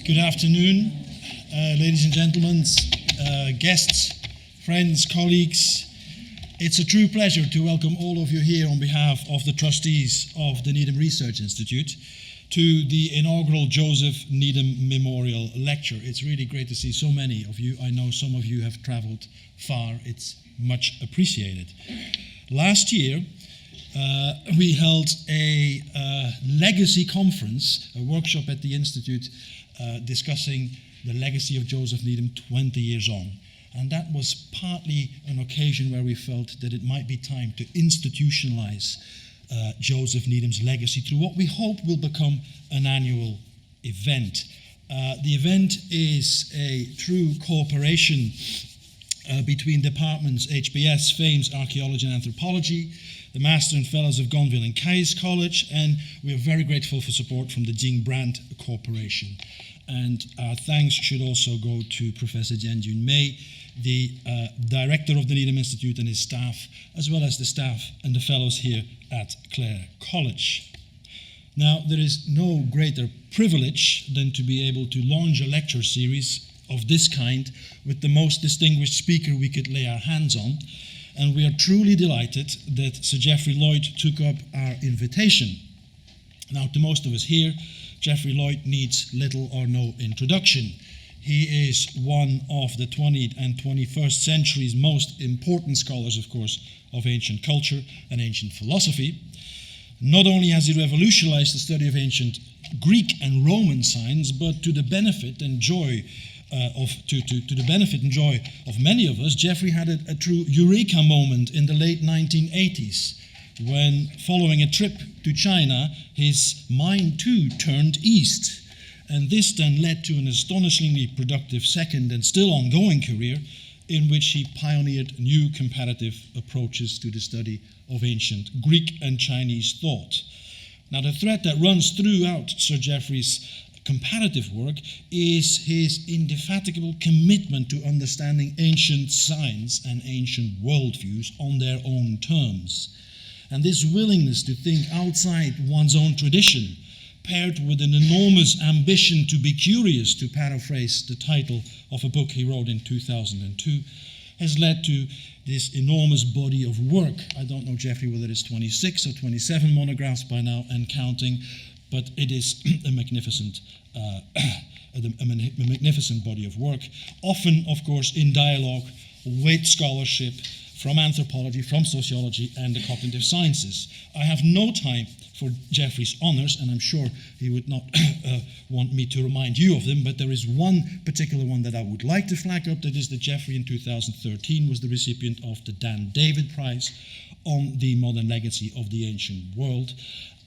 Good afternoon, ladies and gentlemen, guests, friends, colleagues. It's a true pleasure to welcome all of you here on behalf of the trustees of the Needham Research Institute to the inaugural Joseph Needham Memorial Lecture. It's really great to see so many of you. I know some of you have traveled far. It's much appreciated. Last year, we held a legacy conference, a workshop at the Institute discussing the legacy of Joseph Needham 20 years on. And that was partly an occasion where we felt that it might be time to institutionalize Joseph Needham's legacy through what we hope will become an annual event. The event is a true cooperation between departments HBS, FAMES, Archaeology and Anthropology, the Master and Fellows of Gonville and Caius College, and we are very grateful for support from the Jing Brandt Corporation. And our thanks should also go to Professor Jianjun Mei, the director of the Needham Institute and his staff, as well as the staff and the fellows here at Clare College. Now, there is no greater privilege than to be able to launch a lecture series of this kind with the most distinguished speaker we could lay our hands on. And we are truly delighted that Sir Geoffrey Lloyd took up our invitation. Now, to most of us here, Geoffrey Lloyd needs little or no introduction. He is one of the 20th and 21st century's most important scholars, of course, of ancient culture and ancient philosophy. Not only has he revolutionized the study of ancient Greek and Roman science, but to the benefit and joy of many of us, Geoffrey had a true eureka moment in the late 1980s, when, following a trip to China, his mind too turned east. And this then led to an astonishingly productive second and still ongoing career in which he pioneered new comparative approaches to the study of ancient Greek and Chinese thought. Now, the thread that runs throughout Sir Geoffrey's comparative work is his indefatigable commitment to understanding ancient science and ancient worldviews on their own terms. And this willingness to think outside one's own tradition, paired with an enormous ambition to be curious, to paraphrase the title of a book he wrote in 2002, has led to this enormous body of work. I don't know, Geoffrey, whether it's 26 or 27 monographs by now and counting, but it is a magnificent body of work, often, of course, in dialogue with scholarship from anthropology, from sociology, and the cognitive sciences. I have no time for Geoffrey's honors, and I'm sure he would not want me to remind you of them, but there is one particular one that I would like to flag up, that is that Geoffrey in 2013 was the recipient of the Dan David Prize on the modern legacy of the ancient world.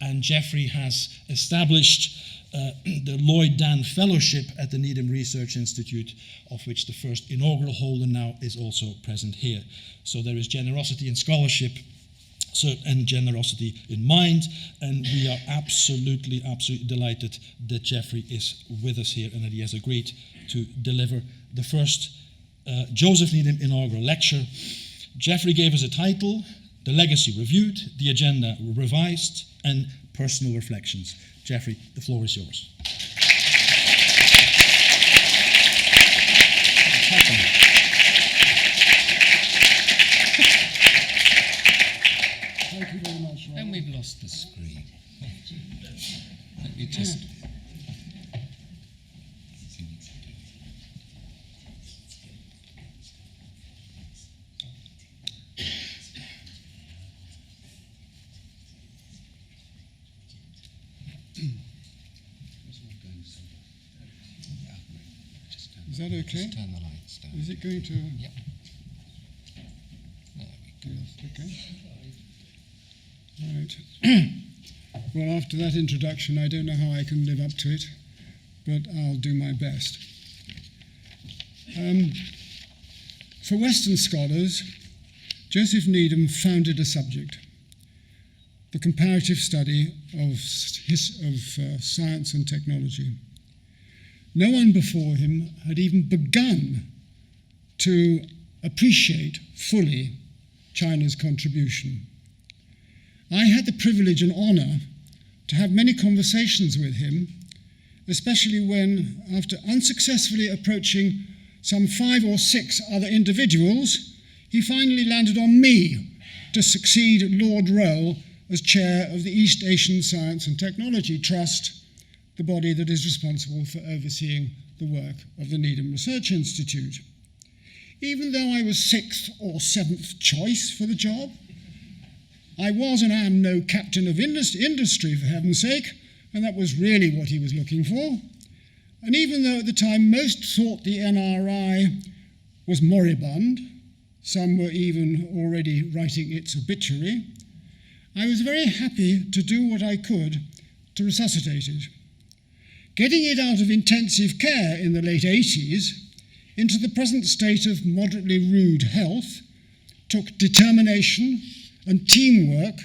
And Geoffrey has established the Lloyd Dan Fellowship at the Needham Research Institute, of which the first inaugural holder now is also present here. So there is generosity in scholarship and generosity in mind, and we are absolutely delighted that Geoffrey is with us here and that he has agreed to deliver the first Joseph Needham inaugural lecture. Geoffrey gave us a title: The Legacy Reviewed, the Agenda Revised, and Personal Reflections. Geoffrey, the floor is yours. Thank you very much, Roel. And we've lost the screen. Let me just... Is that okay? Just turn the lights down. Is it going to? Yep. There we go. Yes, okay. Right. Well, after that introduction, I don't know how I can live up to it, but I'll do my best. For Western scholars, Joseph Needham founded a subject, the comparative study of science and technology. No one before him had even begun to appreciate fully China's contribution. I had the privilege and honor to have many conversations with him especially when, after unsuccessfully approaching some 5 or 6 other individuals, he finally landed on me to succeed Lord Roel as chair of the East Asian Science and Technology Trust, the body that is responsible for overseeing the work of the Needham Research Institute. Even though I was 6th or 7th choice for the job, I was and am no captain of industry, for heaven's sake, and that was really what he was looking for. And even though at the time most thought the NRI was moribund, some were even already writing its obituary, I was very happy to do what I could to resuscitate it. Getting it out of intensive care in the late 80s into the present state of moderately rude health took determination and teamwork,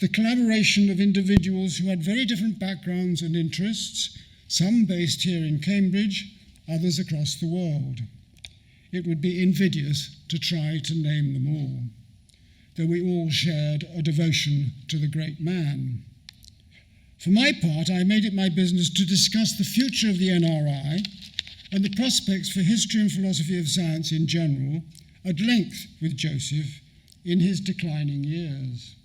the collaboration of individuals who had very different backgrounds and interests, some based here in Cambridge, others across the world. It would be invidious to try to name them all, though we all shared a devotion to the great man. For my part, I made it my business to discuss the future of the NRI and the prospects for history and philosophy of science in general at length with Joseph in his declining years.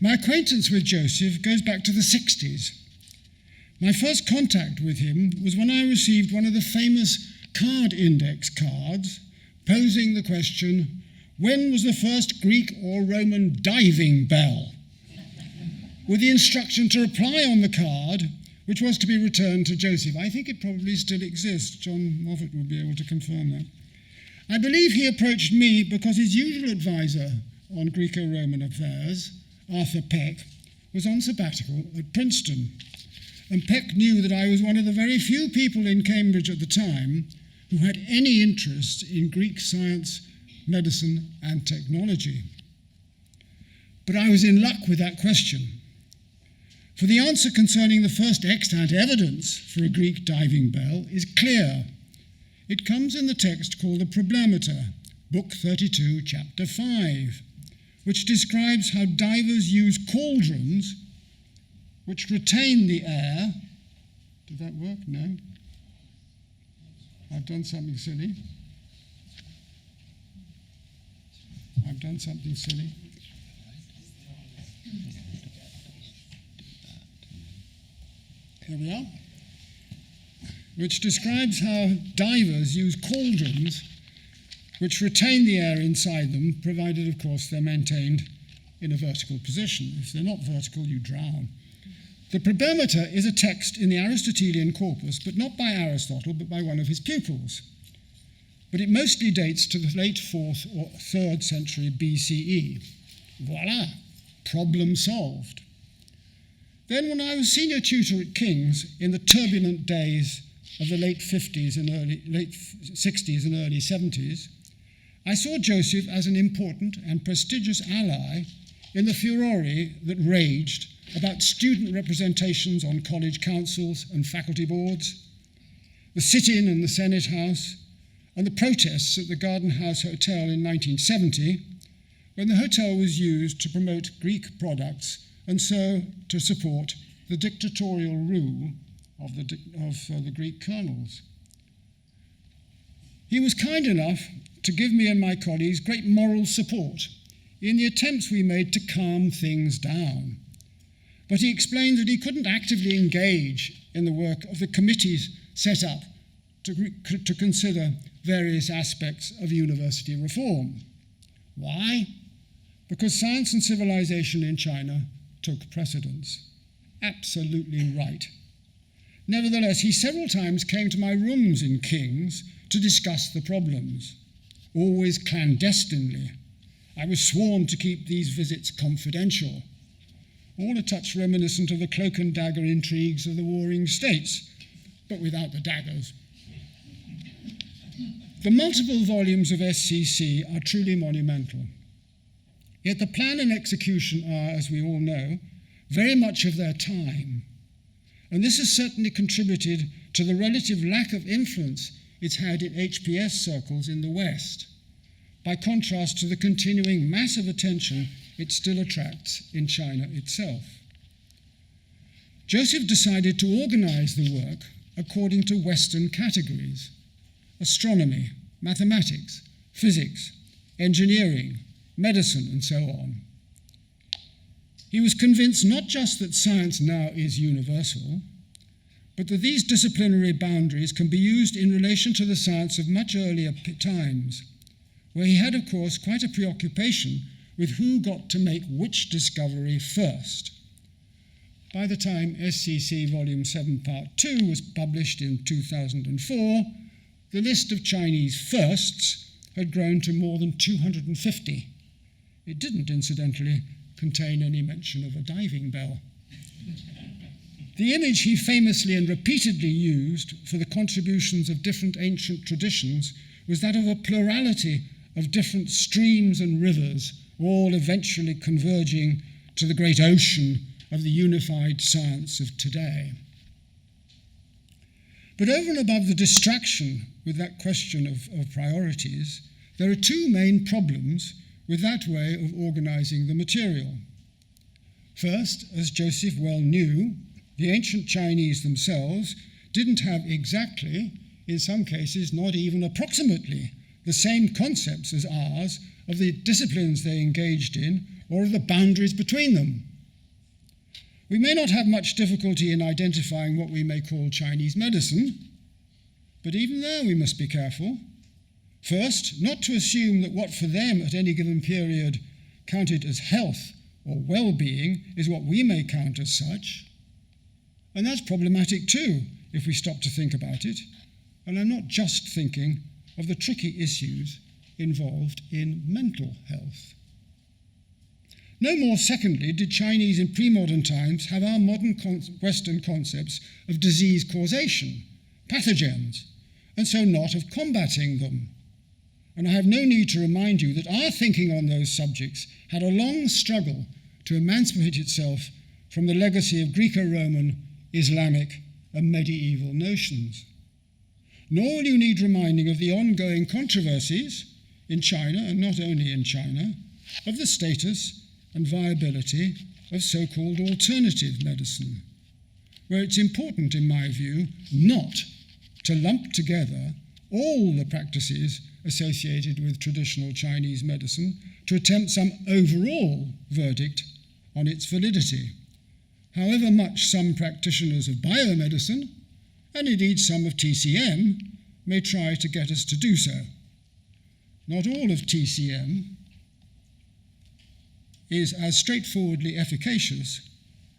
My acquaintance with Joseph goes back to the 60s. My first contact with him was when I received one of the famous card index cards posing the question, when was the first Greek or Roman diving bell? With the instruction to reply on the card, which was to be returned to Joseph. I think it probably still exists. John Moffat will be able to confirm that. I believe he approached me because his usual advisor on Greco-Roman affairs, Arthur Peck, was on sabbatical at Princeton. And Peck knew that I was one of the very few people in Cambridge at the time who had any interest in Greek science, medicine, and technology. But I was in luck with that question. For the answer concerning the first extant evidence for a Greek diving bell is clear. It comes in the text called the Problemata, Book 32, Chapter 5, which describes how divers use cauldrons which retain the air. Did that work? No? I've done something silly. I've done something silly. Here we are. Which describes how divers use cauldrons which retain the air inside them, provided, of course, they're maintained in a vertical position. If they're not vertical, you drown. The Problemata is a text in the Aristotelian corpus, but not by Aristotle, but by one of his pupils. But it mostly dates to the late 4th or 3rd century BCE. Voila, problem solved. Then when I was senior tutor at King's in the turbulent days of the late 60s and early 70s, I saw Joseph as an important and prestigious ally in the furore that raged about student representations on college councils and faculty boards, the sit-in in the Senate House, and the protests at the Garden House Hotel in 1970, when the hotel was used to promote Greek products and so to support the dictatorial rule of the Greek colonels. He was kind enough to give me and my colleagues great moral support in the attempts we made to calm things down. But he explained that he couldn't actively engage in the work of the committees set up to consider various aspects of university reform. Why? Because science and civilization in China took precedence. Absolutely right. Nevertheless, he several times came to my rooms in King's to discuss the problems, always clandestinely. I was sworn to keep these visits confidential, all a touch reminiscent of the cloak and dagger intrigues of the warring states, but without the daggers. The multiple volumes of SCC are truly monumental. Yet the plan and execution are, as we all know, very much of their time. And this has certainly contributed to the relative lack of influence it's had in HPS circles in the West, by contrast to the continuing massive attention it still attracts in China itself. Joseph decided to organize the work according to Western categories: astronomy, mathematics, physics, engineering, medicine, and so on. He was convinced not just that science now is universal, but that these disciplinary boundaries can be used in relation to the science of much earlier times, where he had, of course, quite a preoccupation with who got to make which discovery first. By the time SCC Volume 7, Part 2 was published in 2004, the list of Chinese firsts had grown to more than 250. It didn't, incidentally, contain any mention of a diving bell. The image he famously and repeatedly used for the contributions of different ancient traditions was that of a plurality of different streams and rivers, all eventually converging to the great ocean of the unified science of today. But over and above the distraction with that question of priorities, there are two main problems with that way of organizing the material. First, as Joseph well knew, the ancient Chinese themselves didn't have exactly, in some cases not even approximately, the same concepts as ours of the disciplines they engaged in or of the boundaries between them. We may not have much difficulty in identifying what we may call Chinese medicine, but even there we must be careful. First, not to assume that what for them at any given period counted as health or well-being is what we may count as such. And that's problematic too, if we stop to think about it. And I'm not just thinking of the tricky issues involved in mental health. No more, secondly, did Chinese in pre-modern times have our modern Western concepts of disease causation, pathogens, and so not of combating them. And I have no need to remind you that our thinking on those subjects had a long struggle to emancipate itself from the legacy of Greco-Roman, Islamic, and medieval notions. Nor will you need reminding of the ongoing controversies in China, and not only in China, of the status and viability of so-called alternative medicine, where it's important, in my view, not to lump together all the practices associated with traditional Chinese medicine to attempt some overall verdict on its validity, however much some practitioners of biomedicine, and indeed some of TCM, may try to get us to do so. Not all of TCM is as straightforwardly efficacious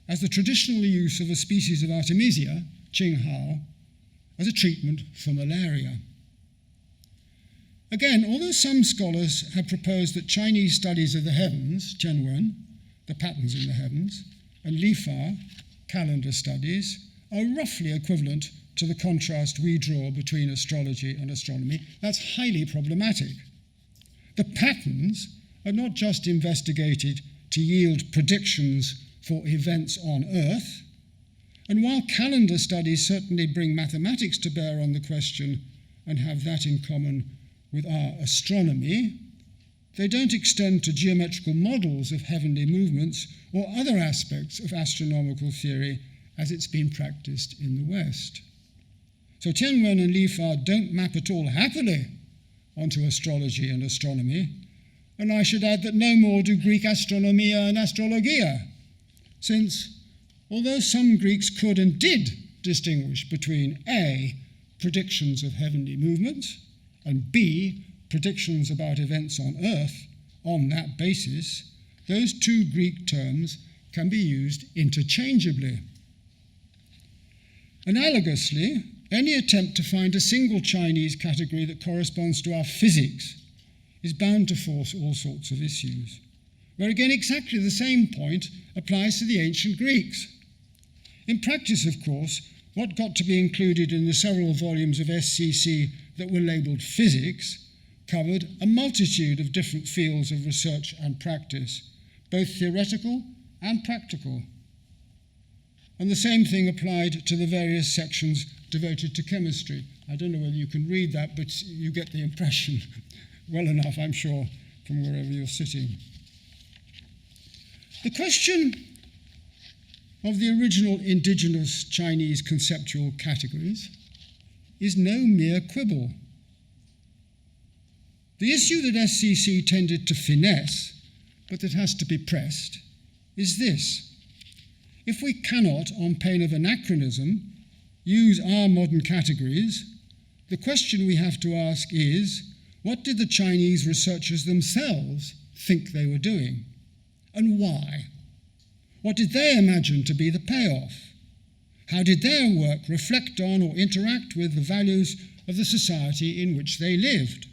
as the traditional use of a species of Artemisia, Qinghao, as a treatment for malaria. Again, although some scholars have proposed that Chinese studies of the heavens, Qianwen, the patterns in the heavens, and Lifa, calendar studies, are roughly equivalent to the contrast we draw between astrology and astronomy, that's highly problematic. The patterns are not just investigated to yield predictions for events on Earth, and while calendar studies certainly bring mathematics to bear on the question and have that in common with our astronomy, they don't extend to geometrical models of heavenly movements or other aspects of astronomical theory as it's been practiced in the West. So Tianwen and Lifa don't map at all happily onto astrology and astronomy, and I should add that no more do Greek astronomia and astrologia, since although some Greeks could and did distinguish between A, predictions of heavenly movements, and B, predictions about events on Earth, on that basis, those two Greek terms can be used interchangeably. Analogously, any attempt to find a single Chinese category that corresponds to our physics is bound to force all sorts of issues, where again exactly the same point applies to the ancient Greeks. In practice, of course, what got to be included in the several volumes of SCC that were labelled physics covered a multitude of different fields of research and practice, both theoretical and practical. And the same thing applied to the various sections devoted to chemistry. I don't know whether you can read that, but you get the impression well enough, I'm sure, from wherever you're sitting. The question of the original indigenous Chinese conceptual categories is no mere quibble. The issue that SCC tended to finesse, but that has to be pressed, is this. If we cannot, on pain of anachronism, use our modern categories, the question we have to ask is, what did the Chinese researchers themselves think they were doing? And why? What did they imagine to be the payoff? How did their work reflect on or interact with the values of the society in which they lived?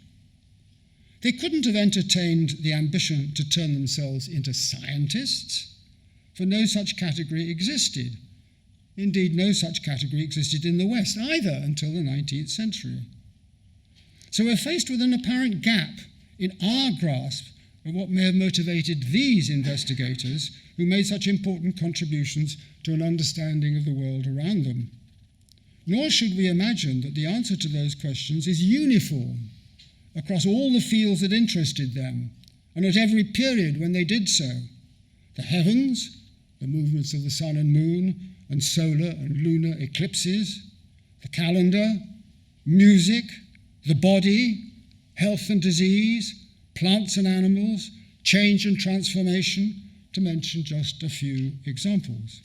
They couldn't have entertained the ambition to turn themselves into scientists, for no such category existed. Indeed, no such category existed in the West either until the 19th century. So we're faced with an apparent gap in our grasp of what may have motivated these investigators who made such important contributions to an understanding of the world around them. Nor should we imagine that the answer to those questions is uniform across all the fields that interested them and at every period when they did so. The heavens, the movements of the sun and moon, and solar and lunar eclipses, the calendar, music, the body, health and disease, plants and animals, change and transformation, to mention just a few examples.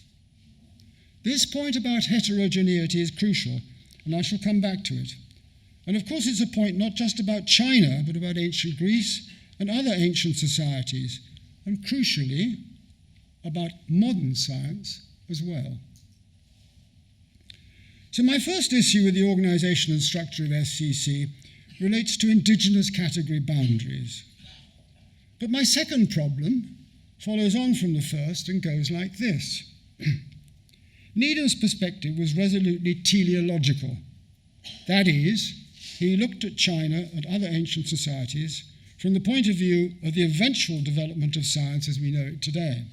This point about heterogeneity is crucial, and I shall come back to it. And of course it's a point not just about China, but about ancient Greece and other ancient societies, and crucially, about modern science as well. So my first issue with the organisation and structure of SCC relates to indigenous category boundaries. But my second problem follows on from the first and goes like this. Needham's perspective was resolutely teleological. That is, he looked at China and other ancient societies from the point of view of the eventual development of science as we know it today.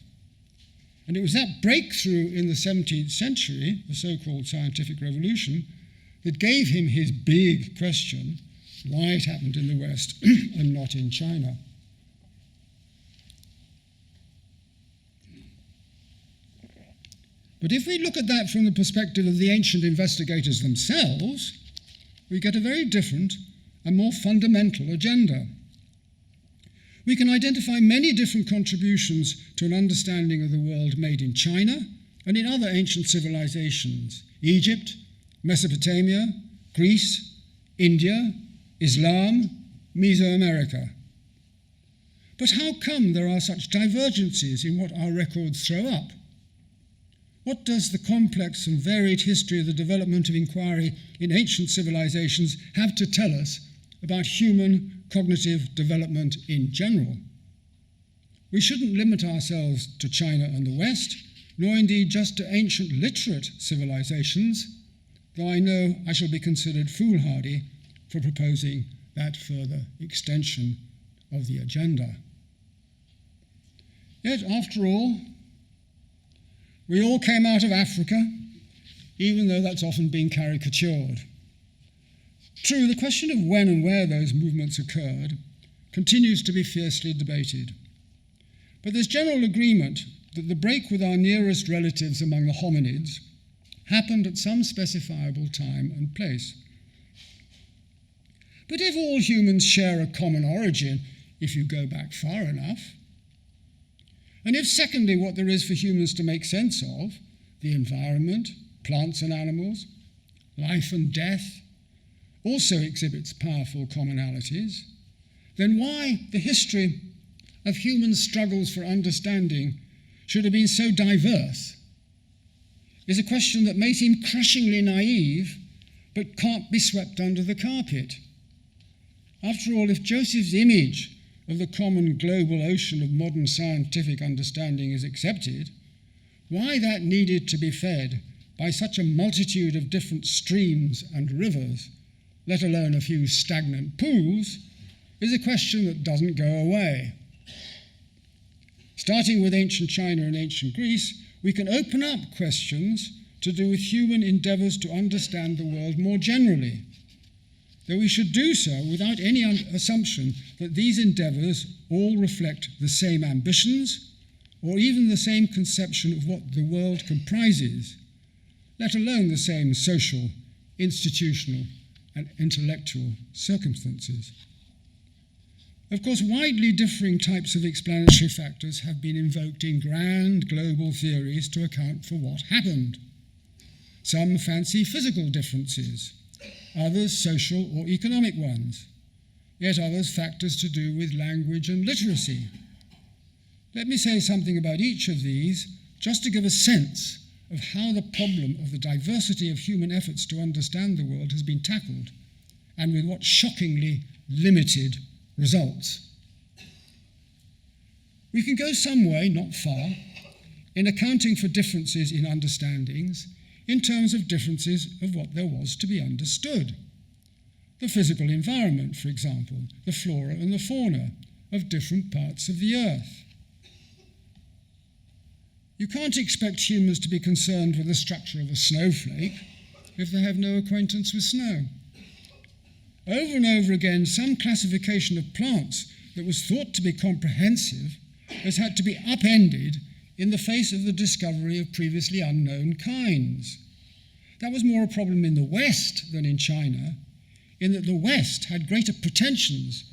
And it was that breakthrough in the 17th century, the so-called scientific revolution, that gave him his big question, why it happened in the West and not in China. But if we look at that from the perspective of the ancient investigators themselves, we get a very different and more fundamental agenda. We can identify many different contributions to an understanding of the world made in China and in other ancient civilizations: Egypt, Mesopotamia, Greece, India, Islam, Mesoamerica. But how come there are such divergences in what our records throw up? What does the complex and varied history of the development of inquiry in ancient civilizations have to tell us about human cognitive development in general? We shouldn't limit ourselves to China and the West, nor indeed just to ancient literate civilizations, though I know I shall be considered foolhardy for proposing that further extension of the agenda. Yet, after all, we all came out of Africa, even though that's often been caricatured. True, the question of when and where those movements occurred continues to be fiercely debated. But there's general agreement that the break with our nearest relatives among the hominids happened at some specifiable time and place. But if all humans share a common origin, if you go back far enough, and if secondly what there is for humans to make sense of, the environment, plants and animals, life and death, also exhibits powerful commonalities, then why the history of human struggles for understanding should have been so diverse is a question that may seem crushingly naive, but can't be swept under the carpet. After all, if Joseph's image of the common global ocean of modern scientific understanding is accepted, why that needed to be fed by such a multitude of different streams and rivers, let alone a few stagnant pools, is a question that doesn't go away. Starting with ancient China and ancient Greece, we can open up questions to do with human endeavours to understand the world more generally, though we should do so without any assumption that these endeavours all reflect the same ambitions, or even the same conception of what the world comprises, let alone the same social, institutional, and intellectual circumstances. Of course, widely differing types of explanatory factors have been invoked in grand global theories to account for what happened. Some fancy physical differences, others social or economic ones, yet others factors to do with language and literacy. Let me say something about each of these, just to give a sense of how the problem of the diversity of human efforts to understand the world has been tackled, and with what shockingly limited results. We can go some way, not far, in accounting for differences in understandings in terms of differences of what there was to be understood. The physical environment, for example, the flora and the fauna of different parts of the earth. You can't expect humans to be concerned with the structure of a snowflake if they have no acquaintance with snow. Over and over again, some classification of plants that was thought to be comprehensive has had to be upended in the face of the discovery of previously unknown kinds. That was more a problem in the West than in China, in that the West had greater pretensions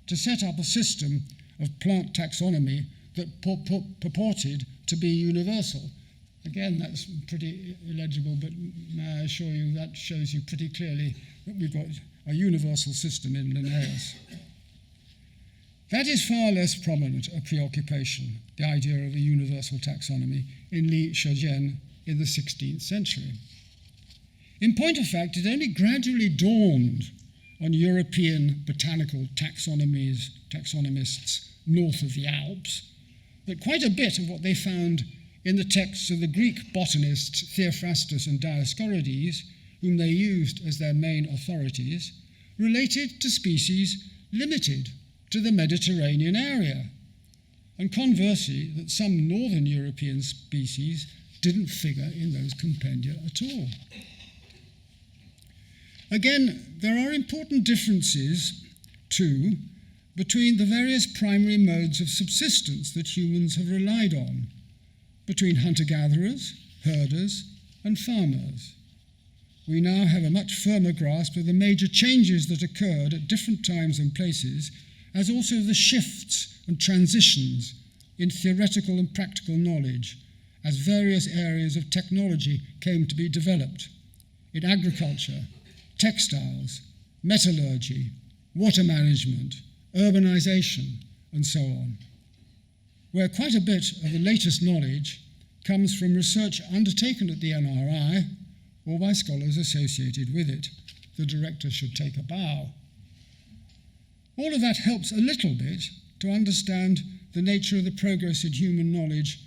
to set up a system of plant taxonomy that purported to be universal. Again, that's pretty illegible, but may I assure you that shows you pretty clearly that we've got a universal system in Linnaeus. That is far less prominent a preoccupation, the idea of a universal taxonomy, in Li Shizhen in the 16th century. In point of fact, it only gradually dawned on European botanical taxonomists north of the Alps that quite a bit of what they found in the texts of the Greek botanists Theophrastus and Dioscorides, whom they used as their main authorities, related to species limited to the Mediterranean area, and conversely, that some northern European species didn't figure in those compendia at all. Again, there are important differences, too, between the various primary modes of subsistence that humans have relied on, between hunter-gatherers, herders, and farmers. We now have a much firmer grasp of the major changes that occurred at different times and places, as also the shifts and transitions in theoretical and practical knowledge as various areas of technology came to be developed in agriculture, textiles, metallurgy, water management, urbanization, and so on, where quite a bit of the latest knowledge comes from research undertaken at the NRI or by scholars associated with it. The director should take a bow. All of that helps a little bit to understand the nature of the progress in human knowledge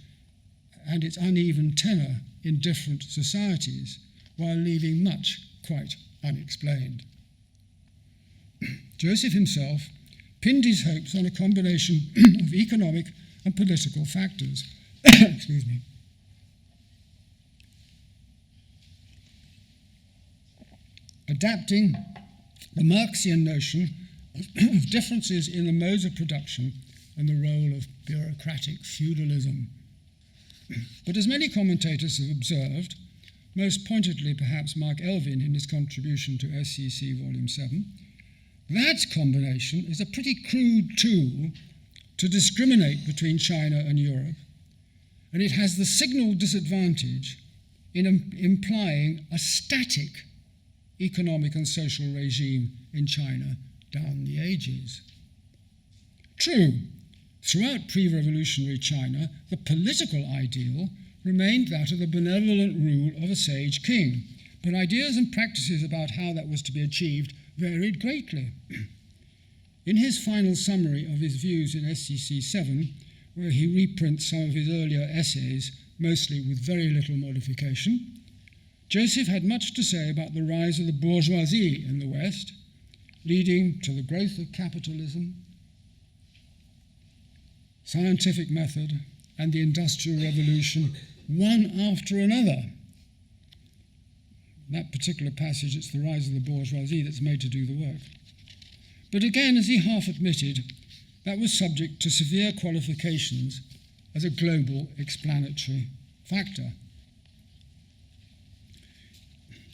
and its uneven tenor in different societies, while leaving much quite unexplained. Joseph himself pinned his hopes on a combination of economic and political factors. Excuse me. Adapting the Marxian notion of differences in the modes of production and the role of bureaucratic feudalism. But as many commentators have observed, most pointedly perhaps Mark Elvin in his contribution to SCC Volume 7, that combination is a pretty crude tool to discriminate between China and Europe, and it has the signal disadvantage in implying a static economic and social regime in China down the ages. True, throughout pre-revolutionary China, the political ideal remained that of the benevolent rule of a sage king, but ideas and practices about how that was to be achieved varied greatly. In his final summary of his views in SCC 7, where he reprints some of his earlier essays, mostly with very little modification, Joseph had much to say about the rise of the bourgeoisie in the West, leading to the growth of capitalism, scientific method, and the Industrial Revolution, one after another. In that particular passage, it's the rise of the bourgeoisie that's made to do the work. But again, as he half admitted, that was subject to severe qualifications as a global explanatory factor.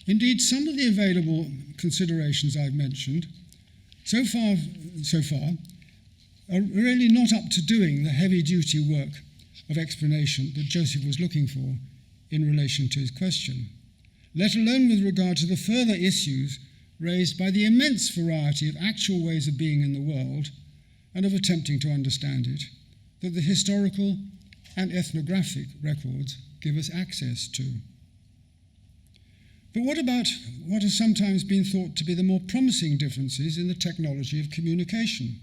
Indeed, some of the available considerations I've mentioned so far are really not up to doing the heavy-duty work of explanation that Joseph was looking for in relation to his question, let alone with regard to the further issues raised by the immense variety of actual ways of being in the world and of attempting to understand it that the historical and ethnographic records give us access to. But what about what has sometimes been thought to be the more promising differences in the technology of communication,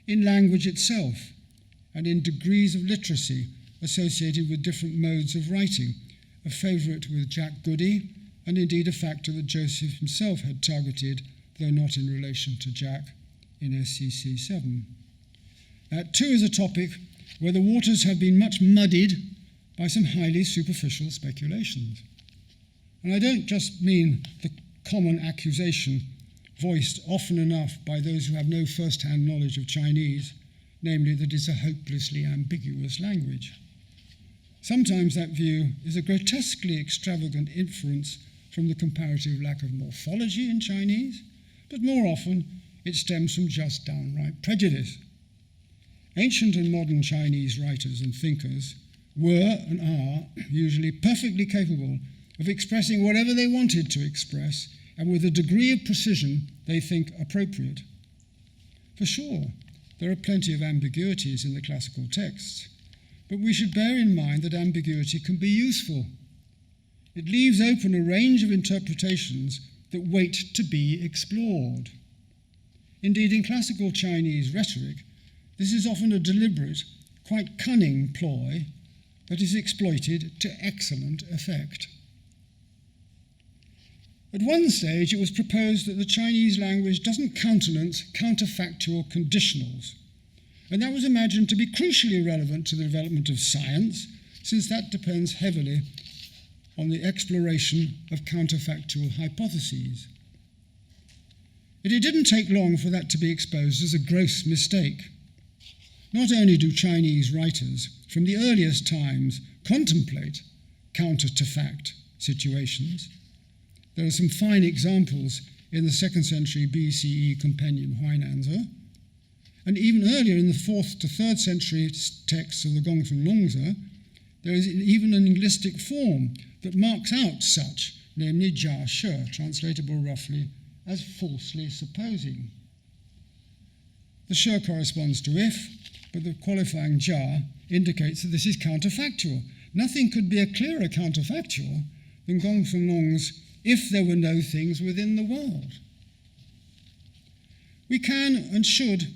in language itself, and in degrees of literacy associated with different modes of writing, a favourite with Jack Goody, and indeed a factor that Joseph himself had targeted, though not in relation to Jack, in SCC 7. That too is a topic where the waters have been much muddied by some highly superficial speculations. And I don't just mean the common accusation voiced often enough by those who have no first-hand knowledge of Chinese, namely that it's a hopelessly ambiguous language. Sometimes that view is a grotesquely extravagant inference from the comparative lack of morphology in Chinese, but more often it stems from just downright prejudice. Ancient and modern Chinese writers and thinkers were and are usually perfectly capable of expressing whatever they wanted to express and with a degree of precision they think appropriate. For sure, there are plenty of ambiguities in the classical texts, but we should bear in mind that ambiguity can be useful. It leaves open a range of interpretations that wait to be explored. Indeed, in classical Chinese rhetoric, this is often a deliberate, quite cunning ploy that is exploited to excellent effect. At one stage, it was proposed that the Chinese language doesn't countenance counterfactual conditionals, and that was imagined to be crucially relevant to the development of science, since that depends heavily on the exploration of counterfactual hypotheses. But it didn't take long for that to be exposed as a gross mistake. Not only do Chinese writers from the earliest times contemplate counter-to-fact situations, there are some fine examples in the 2nd century BCE Compendium Huainanzi, and even earlier in the 4th to 3rd century texts of the Gonville, there is even an linguistic form that marks out such, namely jia she, translatable roughly as falsely supposing. The she corresponds to if, but the qualifying jia indicates that this is counterfactual. Nothing could be a clearer counterfactual than Gonville's if there were no things within the world. We can and should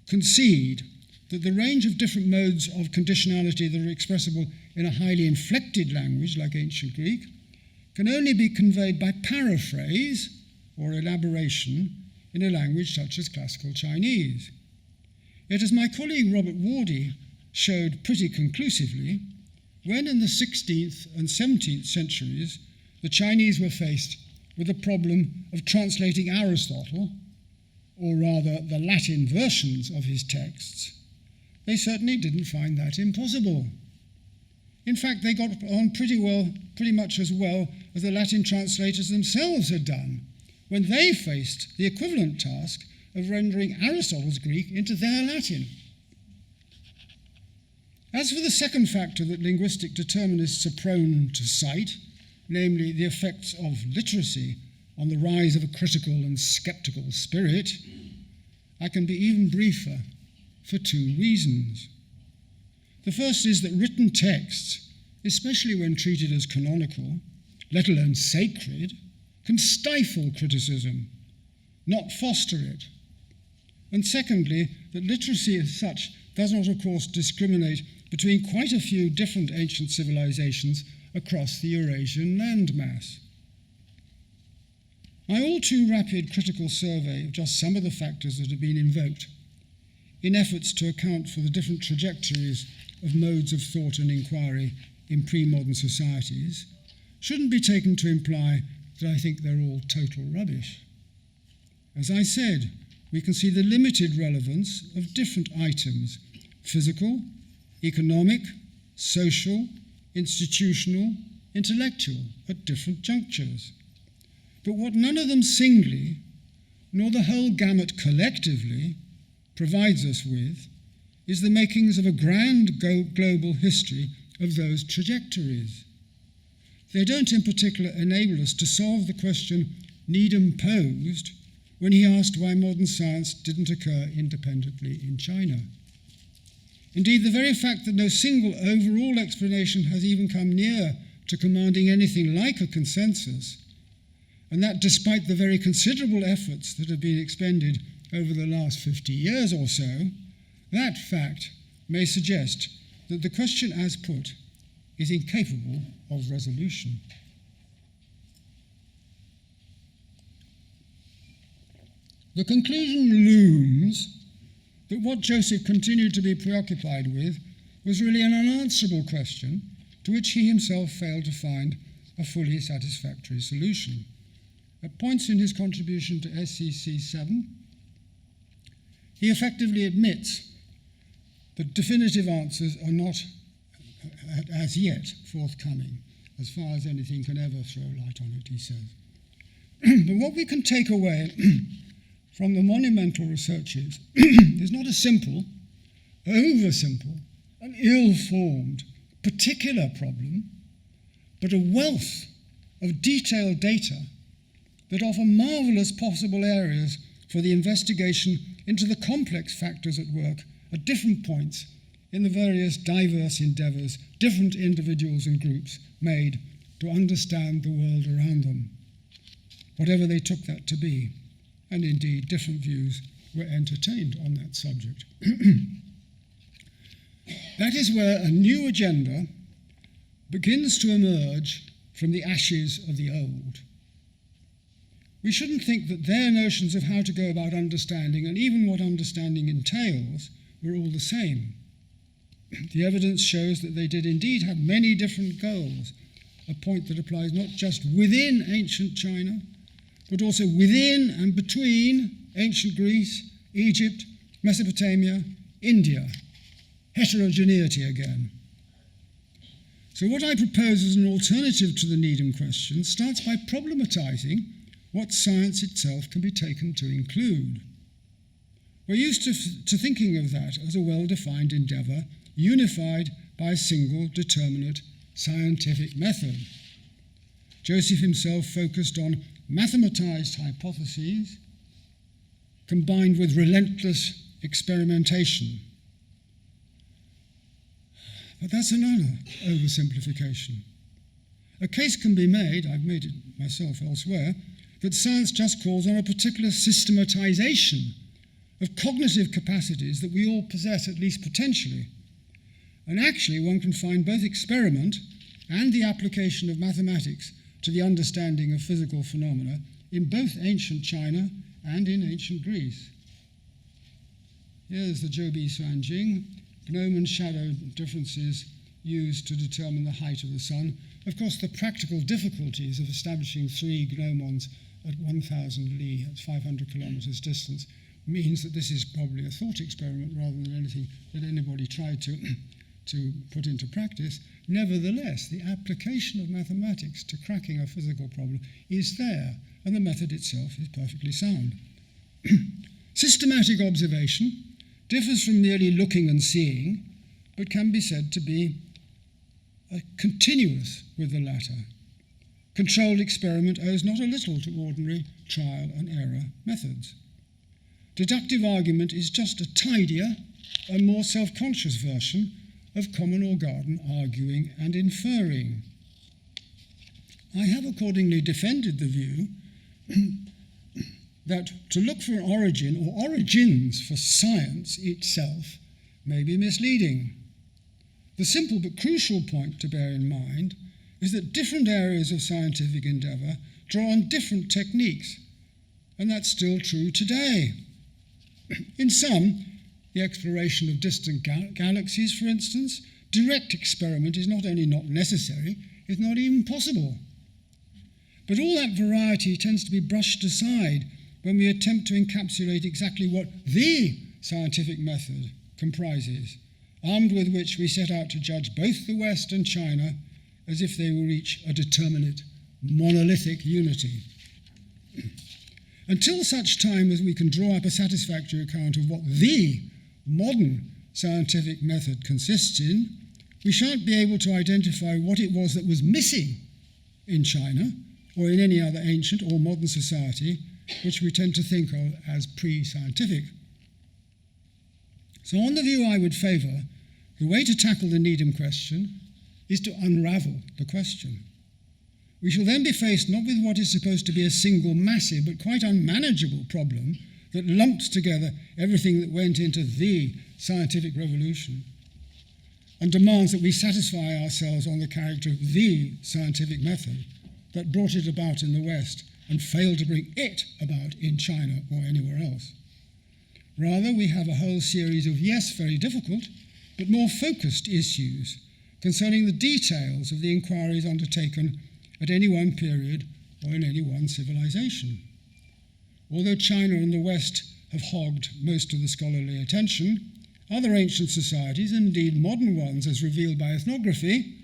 concede that the range of different modes of conditionality that are expressible in a highly inflected language like ancient Greek can only be conveyed by paraphrase or elaboration in a language such as classical Chinese. Yet, as my colleague Robert Wardy showed pretty conclusively, when in the 16th and 17th centuries the Chinese were faced with the problem of translating Aristotle, or rather the Latin versions of his texts, they certainly didn't find that impossible. In fact, they got on pretty much as well as the Latin translators themselves had done when they faced the equivalent task of rendering Aristotle's Greek into their Latin. As for the second factor that linguistic determinists are prone to cite, namely the effects of literacy on the rise of a critical and sceptical spirit, I can be even briefer for two reasons. The first is that written texts, especially when treated as canonical, let alone sacred, can stifle criticism, not foster it. And secondly, that literacy as such does not, of course, discriminate between quite a few different ancient civilizations across the Eurasian landmass. My all too rapid critical survey of just some of the factors that have been invoked in efforts to account for the different trajectories of modes of thought and inquiry in pre-modern societies shouldn't be taken to imply that I think they're all total rubbish. As I said, we can see the limited relevance of different items: physical, economic, social, institutional, intellectual, at different junctures. But what none of them singly, nor the whole gamut collectively, provides us with is the makings of a grand global history of those trajectories. They don't in particular enable us to solve the question Needham posed when he asked why modern science didn't occur independently in China. Indeed, the very fact that no single overall explanation has even come near to commanding anything like a consensus, and that despite the very considerable efforts that have been expended over the last 50 years or so, that fact may suggest that the question as put is incapable of resolution. The conclusion looms that what Joseph continued to be preoccupied with was really an unanswerable question to which he himself failed to find a fully satisfactory solution. At points in his contribution to SCC 7, he effectively admits that definitive answers are not as yet forthcoming, as far as anything can ever throw light on it, he says. But what we can take away from the monumental researches is not a simple, over-simple, and ill-formed particular problem, but a wealth of detailed data that offer marvelous possible areas for the investigation into the complex factors at work at different points in the various diverse endeavours different individuals and groups made to understand the world around them, whatever they took that to be. And indeed, different views were entertained on that subject. That is where a new agenda begins to emerge from the ashes of the old. We shouldn't think that their notions of how to go about understanding, and even what understanding entails, were all the same. The evidence shows that they did indeed have many different goals, a point that applies not just within ancient China, but also within and between ancient Greece, Egypt, Mesopotamia, India. Heterogeneity again. So what I propose as an alternative to the Needham question starts by problematizing what science itself can be taken to include. We're used to thinking of that as a well-defined endeavour, unified by a single determinate scientific method. Joseph himself focused on mathematized hypotheses combined with relentless experimentation. But that's another oversimplification. A case can be made, I've made it myself elsewhere, that science just calls on a particular systematization of cognitive capacities that we all possess, at least potentially. And actually, one can find both experiment and the application of mathematics to the understanding of physical phenomena in both ancient China and in ancient Greece. Here's the Zhoubi Suanjing, gnome and shadow differences used to determine the height of the sun. Of course, the practical difficulties of establishing 3 gnomons at 1,000 li, that's 500 kilometers distance, means that this is probably a thought experiment rather than anything that anybody tried to put into practice. Nevertheless, the application of mathematics to cracking a physical problem is there, and the method itself is perfectly sound. Systematic observation differs from merely looking and seeing, but can be said to be continuous with the latter. Controlled experiment owes not a little to ordinary trial and error methods. Deductive argument is just a tidier and more self-conscious version of common or garden arguing and inferring. I have accordingly defended the view that to look for an origin or origins for science itself may be misleading. The simple but crucial point to bear in mind is that different areas of scientific endeavour draw on different techniques, and that's still true today. In some, the exploration of distant galaxies, for instance, direct experiment is not only not necessary, it's not even possible. But all that variety tends to be brushed aside when we attempt to encapsulate exactly what the scientific method comprises, armed with which we set out to judge both the West and China as if they will reach a determinate, monolithic unity. Until such time as we can draw up a satisfactory account of what the modern scientific method consists in, we shan't be able to identify what it was that was missing in China or in any other ancient or modern society which we tend to think of as pre-scientific. So on the view I would favour, the way to tackle the Needham question is to unravel the question. We shall then be faced not with what is supposed to be a single massive but quite unmanageable problem that lumps together everything that went into the scientific revolution and demands that we satisfy ourselves on the character of the scientific method that brought it about in the West and failed to bring it about in China or anywhere else. Rather, we have a whole series of, yes, very difficult, but more focused issues concerning the details of the inquiries undertaken at any one period or in any one civilization. Although China and the West have hogged most of the scholarly attention, other ancient societies, and indeed modern ones as revealed by ethnography,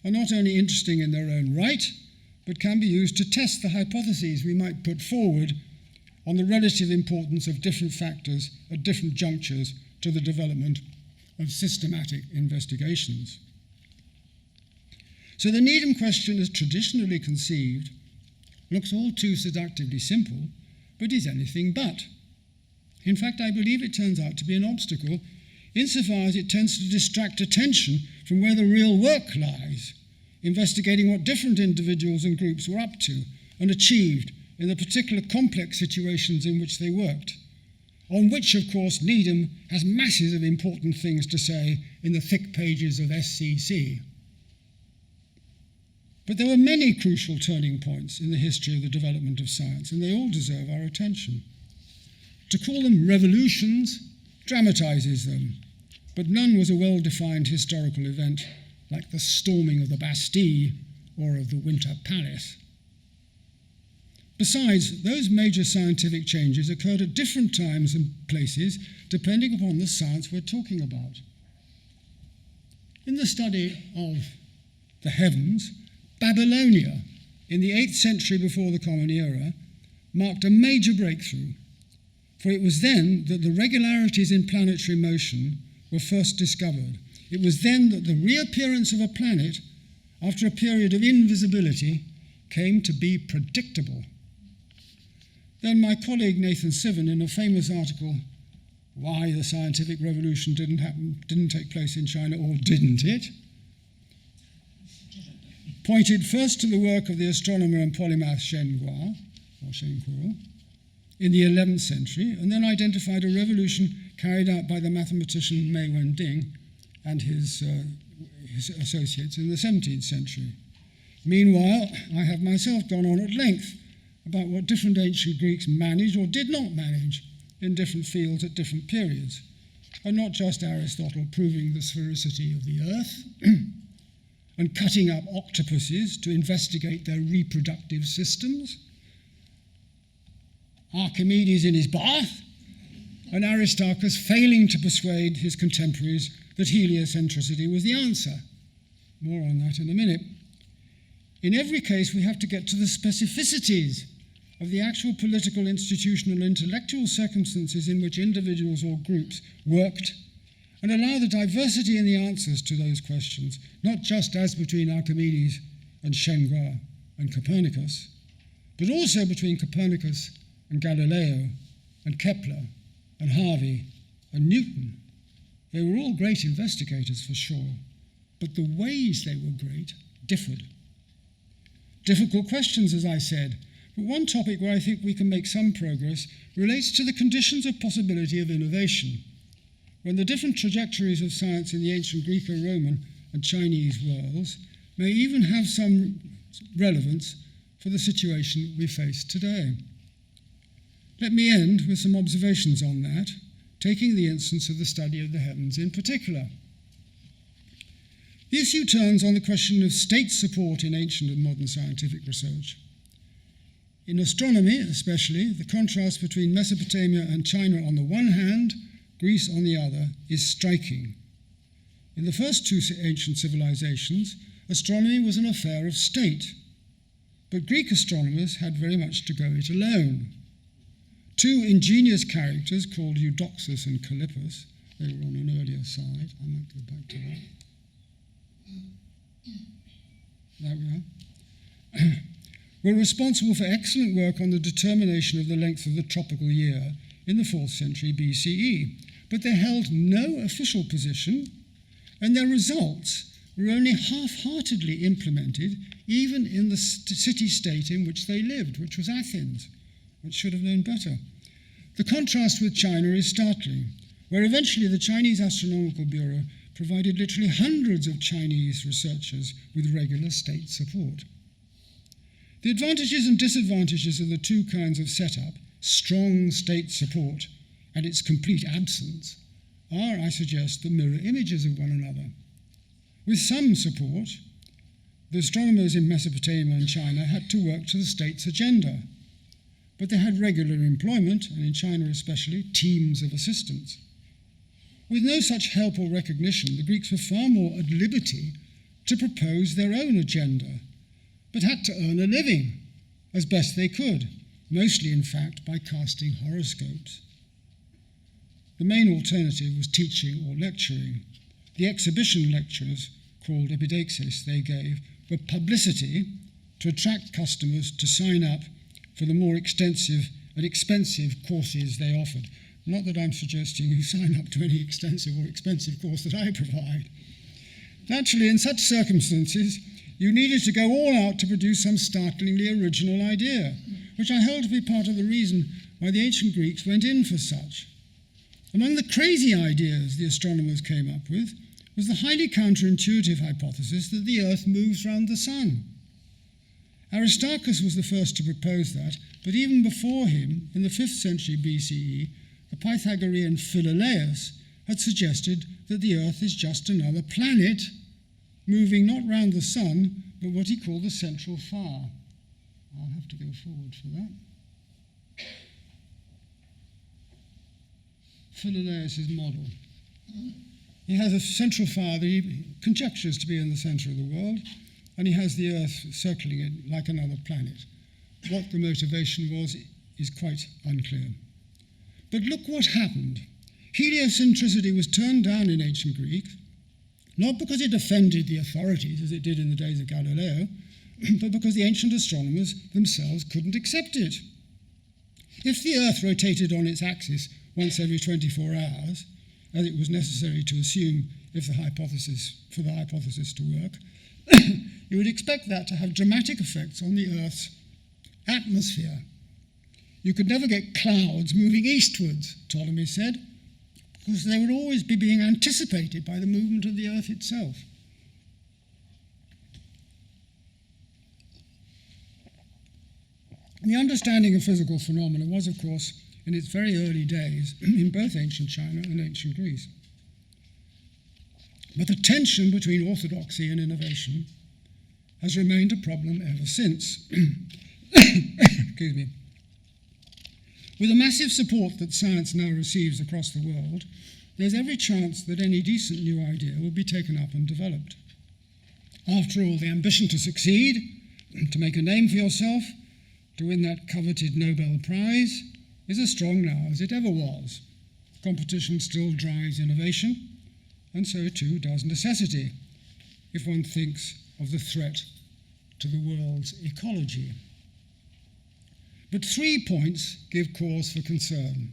are not only interesting in their own right, but can be used to test the hypotheses we might put forward on the relative importance of different factors at different junctures to the development of systematic investigations. So the Needham question, as traditionally conceived, looks all too seductively simple, but is anything but. In fact, I believe it turns out to be an obstacle insofar as it tends to distract attention from where the real work lies, investigating what different individuals and groups were up to and achieved in the particular complex situations in which they worked, on which, of course, Needham has masses of important things to say in the thick pages of SCC. But there were many crucial turning points in the history of the development of science, and they all deserve our attention. To call them revolutions dramatizes them, but none was a well-defined historical event like the storming of the Bastille or of the Winter Palace. Besides, those major scientific changes occurred at different times and places depending upon the science we're talking about. In the study of the heavens, Babylonia, in the 8th century before the Common Era, marked a major breakthrough, for it was then that the regularities in planetary motion were first discovered. It was then that the reappearance of a planet, after a period of invisibility, came to be predictable. Then my colleague Nathan Sivan, in a famous article, Why the Scientific Revolution didn't take place in China, or didn't it?, pointed first to the work of the astronomer and polymath Shen Guo, or Shen Kuo, in the 11th century, and then identified a revolution carried out by the mathematician Mei Wending and his associates in the 17th century. Meanwhile, I have myself gone on at length about what different ancient Greeks managed or did not manage in different fields at different periods, and not just Aristotle proving the sphericity of the Earth and cutting up octopuses to investigate their reproductive systems, Archimedes in his bath, and Aristarchus failing to persuade his contemporaries that heliocentricity was the answer. More on that in a minute. In every case, we have to get to the specificities of the actual political, institutional, intellectual circumstances in which individuals or groups worked, and allow the diversity in the answers to those questions, not just as between Archimedes and Shen Guo and Copernicus, but also between Copernicus and Galileo and Kepler and Harvey and Newton. They were all great investigators for sure, but the ways they were great differed. Difficult questions, as I said, but one topic where I think we can make some progress relates to the conditions of possibility of innovation, when the different trajectories of science in the ancient Greco-Roman and Chinese worlds may even have some relevance for the situation we face today. Let me end with some observations on that, taking the instance of the study of the heavens in particular. The issue turns on the question of state support in ancient and modern scientific research. In astronomy, especially, the contrast between Mesopotamia and China on the one hand, Greece on the other, is striking. In the first two ancient civilizations, astronomy was an affair of state, but Greek astronomers had very much to go it alone. Two ingenious characters called Eudoxus and Callippus, they were on an earlier slide, I might go back to that. There we are. Were responsible for excellent work on the determination of the length of the tropical year in the 4th century BCE, but they held no official position, and their results were only half-heartedly implemented even in the city-state in which they lived, which was Athens, which should have known better. The contrast with China is startling, where eventually the Chinese Astronomical Bureau provided literally hundreds of Chinese researchers with regular state support. The advantages and disadvantages of the two kinds of setup, strong state support and its complete absence, are, I suggest, the mirror images of one another. With some support, the astronomers in Mesopotamia and China had to work to the state's agenda, but they had regular employment, and in China especially, teams of assistants. With no such help or recognition, the Greeks were far more at liberty to propose their own agenda, but had to earn a living as best they could, mostly, in fact, by casting horoscopes. The main alternative was teaching or lecturing. The exhibition lectures, called epideixis, they gave were publicity to attract customers to sign up for the more extensive and expensive courses they offered. Not that I'm suggesting you sign up to any extensive or expensive course that I provide. Naturally, in such circumstances, you needed to go all out to produce some startlingly original idea, which I held to be part of the reason why the ancient Greeks went in for such. Among the crazy ideas the astronomers came up with was the highly counterintuitive hypothesis that the Earth moves round the sun. Aristarchus was the first to propose that, but even before him, in the 5th century BCE, the Pythagorean Philolaus had suggested that the Earth is just another planet, moving not round the sun, but what he called the central fire. I'll have to go forward for that. Philolaus' model. He has a central fire that he conjectures to be in the centre of the world, and he has the Earth circling it like another planet. What the motivation was is quite unclear. But look what happened. Heliocentricity was turned down in ancient Greek, not because it offended the authorities, as it did in the days of Galileo, but because the ancient astronomers themselves couldn't accept it. If the Earth rotated on its axis once every 24 hours, as it was necessary to assume for the hypothesis to work, you would expect that to have dramatic effects on the Earth's atmosphere. You could never get clouds moving eastwards, Ptolemy said, because they would always be being anticipated by the movement of the Earth itself. The understanding of physical phenomena was, of course, in its very early days, in both ancient China and ancient Greece. But the tension between orthodoxy and innovation has remained a problem ever since. Excuse me. With the massive support that science now receives across the world, there's every chance that any decent new idea will be taken up and developed. After all, the ambition to succeed, to make a name for yourself, to win that coveted Nobel Prize, is as strong now as it ever was. Competition still drives innovation, and so too does necessity, if one thinks of the threat to the world's ecology. But 3 points give cause for concern.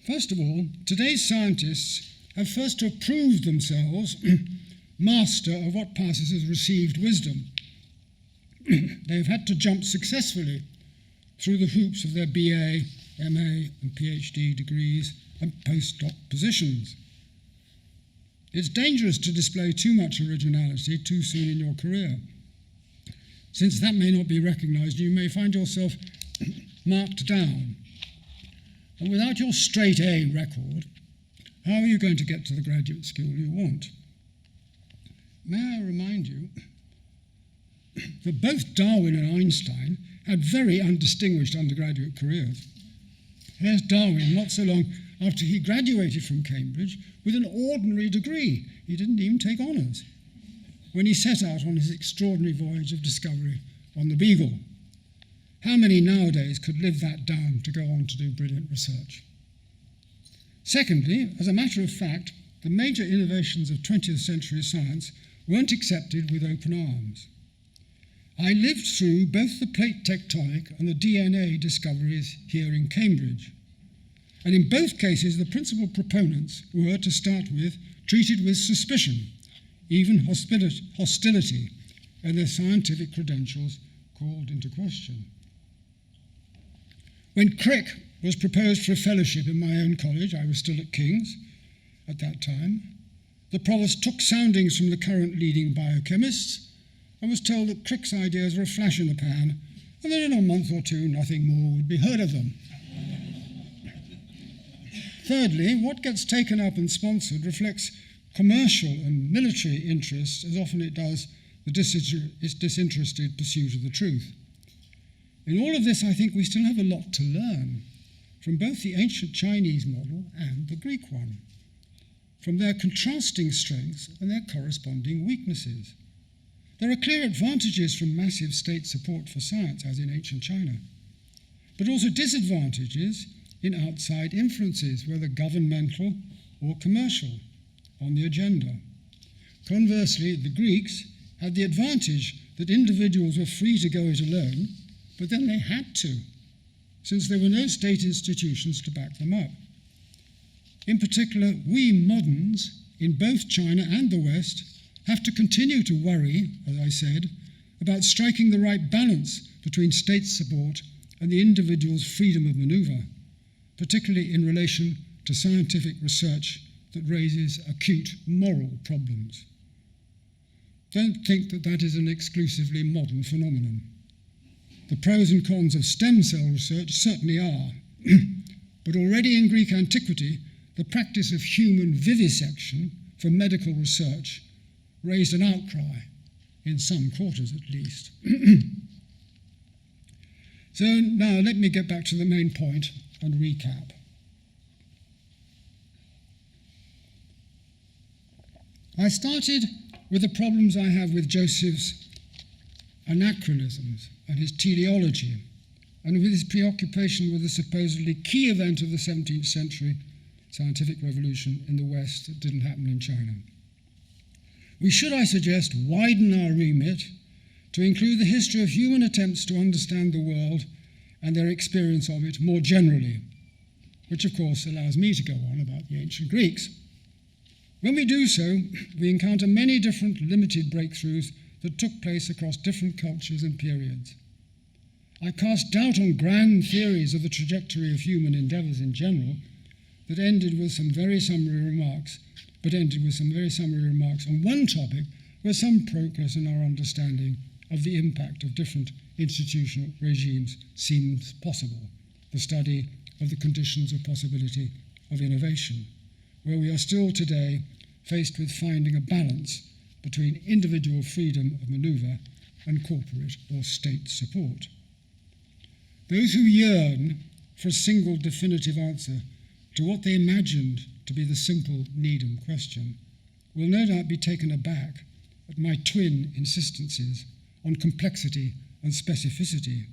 First of all, today's scientists have first to prove themselves master of what passes as received wisdom. They have had to jump successfully through the hoops of their BA, MA, and PhD degrees and postdoc positions. It's dangerous to display too much originality too soon in your career. Since that may not be recognized, you may find yourself marked down. And without your straight A record, how are you going to get to the graduate school you want? May I remind you that both Darwin and Einstein had very undistinguished undergraduate careers. Here's Darwin, not so long after he graduated from Cambridge with an ordinary degree. He didn't even take honours when he set out on his extraordinary voyage of discovery on the Beagle. How many nowadays could live that down to go on to do brilliant research? Secondly, as a matter of fact, the major innovations of 20th century science weren't accepted with open arms. I lived through both the plate tectonic and the DNA discoveries here in Cambridge. And in both cases, the principal proponents were, to start with, treated with suspicion, even hostility, and their scientific credentials called into question. When Crick was proposed for a fellowship in my own college, I was still at King's at that time, the provost took soundings from the current leading biochemists and was told that Crick's ideas were a flash in the pan, and that in a month or two nothing more would be heard of them. Thirdly, what gets taken up and sponsored reflects commercial and military interests as often it does the disinterested pursuit of the truth. In all of this, I think we still have a lot to learn from both the ancient Chinese model and the Greek one, from their contrasting strengths and their corresponding weaknesses. There are clear advantages from massive state support for science, as in ancient China, but also disadvantages in outside influences, whether governmental or commercial, on the agenda. Conversely, the Greeks had the advantage that individuals were free to go it alone, but then they had to, since there were no state institutions to back them up. In particular, we moderns, in both China and the West, have to continue to worry, as I said, about striking the right balance between state support and the individual's freedom of maneuver, particularly in relation to scientific research that raises acute moral problems. Don't think that that is an exclusively modern phenomenon. The pros and cons of stem cell research certainly are, but already in Greek antiquity, the practice of human vivisection for medical research raised an outcry, in some quarters at least. So now let me get back to the main point and recap. I started with the problems I have with Joseph's anachronisms and his teleology, and with his preoccupation with the supposedly key event of the 17th century scientific revolution in the West that didn't happen in China. We should, I suggest, widen our remit to include the history of human attempts to understand the world and their experience of it more generally, which of course allows me to go on about the ancient Greeks. When we do so, we encounter many different limited breakthroughs that took place across different cultures and periods. I cast doubt on grand theories of the trajectory of human endeavours in general that ended with some very summary remarks on one topic where some progress in our understanding of the impact of different institutional regimes seems possible, the study of the conditions of possibility of innovation, where we are still today faced with finding a balance between individual freedom of manoeuvre and corporate or state support. Those who yearn for a single definitive answer to what they imagined to be the simple Needham question will no doubt be taken aback at my twin insistences on complexity and specificity,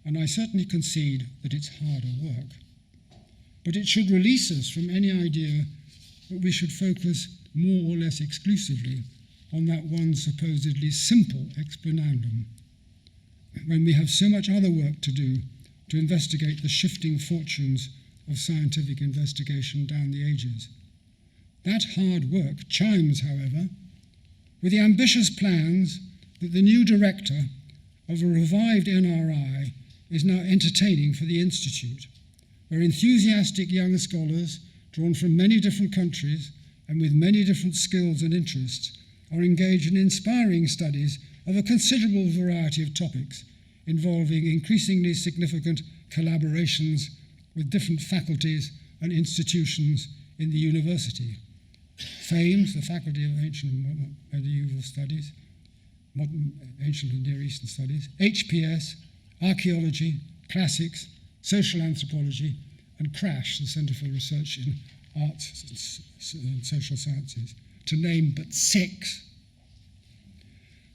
and I certainly concede that it's harder work. But it should release us from any idea that we should focus more or less exclusively on that one supposedly simple explanandum, when we have so much other work to do to investigate the shifting fortunes of scientific investigation down the ages. That hard work chimes, however, with the ambitious plans that the new director of a revived NRI is now entertaining for the Institute, where enthusiastic young scholars, drawn from many different countries and with many different skills and interests, are engaged in inspiring studies of a considerable variety of topics, involving increasingly significant collaborations with different faculties and institutions in the university. FAMES, the Faculty of Ancient and Medieval Studies, Modern Ancient and Near Eastern Studies, HPS, Archaeology, Classics, Social Anthropology, and CRASH, the Centre for Research in Arts and Social Sciences, to name but 6.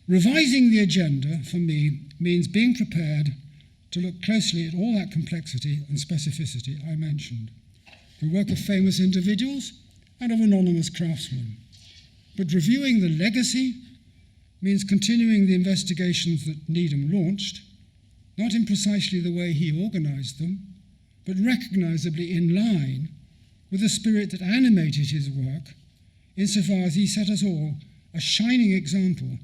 Revising the agenda, for me, means being prepared to look closely at all that complexity and specificity I mentioned, the work of famous individuals and of anonymous craftsmen. But reviewing the legacy means continuing the investigations that Needham launched, not in precisely the way he organised them, but recognisably in line with the spirit that animated his work, insofar as he set us all a shining example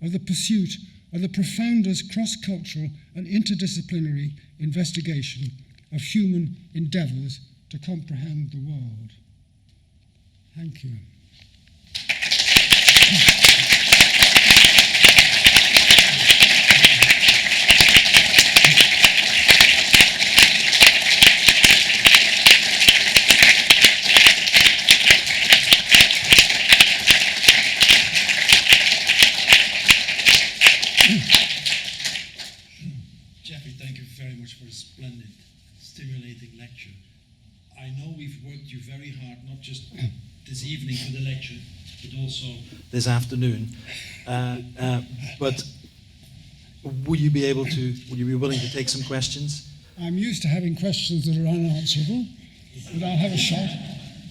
of the pursuit of the profoundest cross-cultural and interdisciplinary investigation of human endeavours to comprehend the world. Thank you. Geoffrey, thank you very much for a splendid, stimulating lecture. I know we've worked you very hard, not just this evening for the lecture, but also this afternoon. But would you be willing to take some questions? I'm used to having questions that are unanswerable, but I'll have a shot.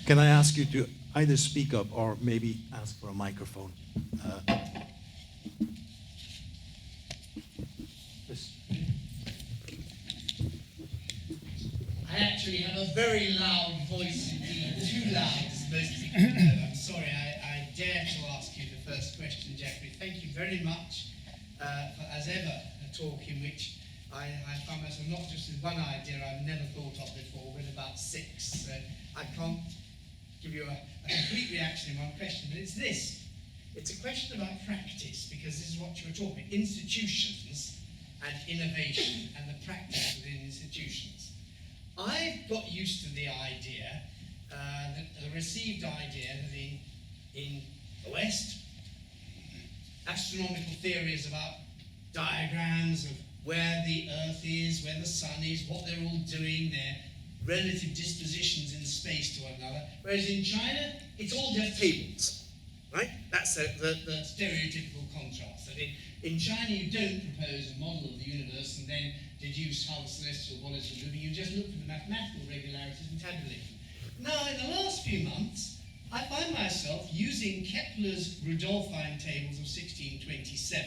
Can I ask you to either speak up or maybe ask for a microphone? I actually have a very loud voice indeed, too loud as most people know. I'm sorry, I dare to ask you the first question, Geoffrey. Thank you very much for, as ever, a talk in which I find myself not just with one idea I've never thought of before, but about 6. So I can't give you a complete reaction in one question, but it's this. It's a question about practice, because this is what you were talking about, institutions and innovation and the practice within institutions. I've got used to the idea, the received idea that in the West, astronomical theories about diagrams of where the Earth is, where the Sun is, what they're all doing, their relative dispositions in space to one another, whereas in China, it's all just tables, right? That's the stereotypical contrast. That in China, you don't propose a model of the universe and then deduce how the celestial bodies are moving. You just look for the mathematical regularities and tabulate them. Now, in the last few months, I find myself using Kepler's Rudolphine tables of 1627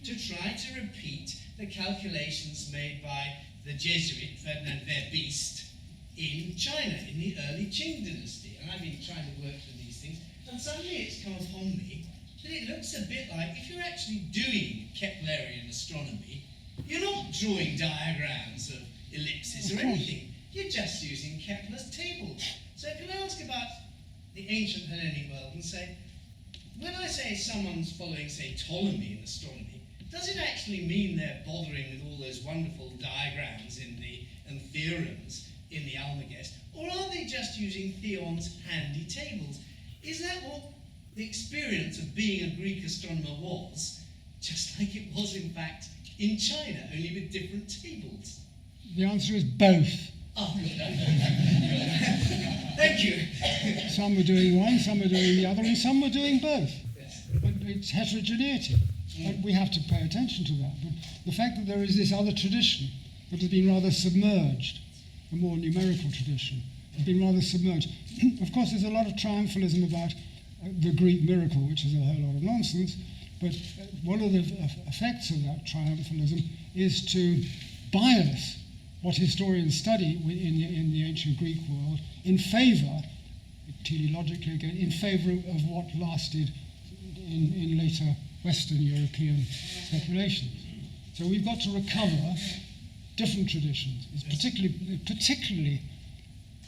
to try to repeat the calculations made by the Jesuit Ferdinand Verbiest in China in the early Qing dynasty. And I've been trying to work through these things, and suddenly it's come upon me that it looks a bit like if you're actually doing Keplerian astronomy, you're not drawing diagrams of ellipses or anything. You're just using Kepler's tables. So can I ask about the ancient Hellenic world and say, when I say someone's following, say, Ptolemy in astronomy, does it actually mean they're bothering with all those wonderful diagrams and theorems in the Almagest, or are they just using Theon's handy tables? Is that what the experience of being a Greek astronomer was, just like it was in fact in China, only with different tables? The answer is both. Oh, good. Thank you. Some were doing one, some were doing the other, and some were doing both. Yes. But it's heterogeneity. And we have to pay attention to that. But the fact that there is this other tradition that has been rather submerged, a more numerical tradition, has been rather submerged. Of course, there's a lot of triumphalism about the Greek miracle, which is a whole lot of nonsense. But one of the effects of that triumphalism is to bias what historians study in the ancient Greek world in favour, teleologically again, in favour of what lasted in later Western European speculations. So we've got to recover different traditions. It's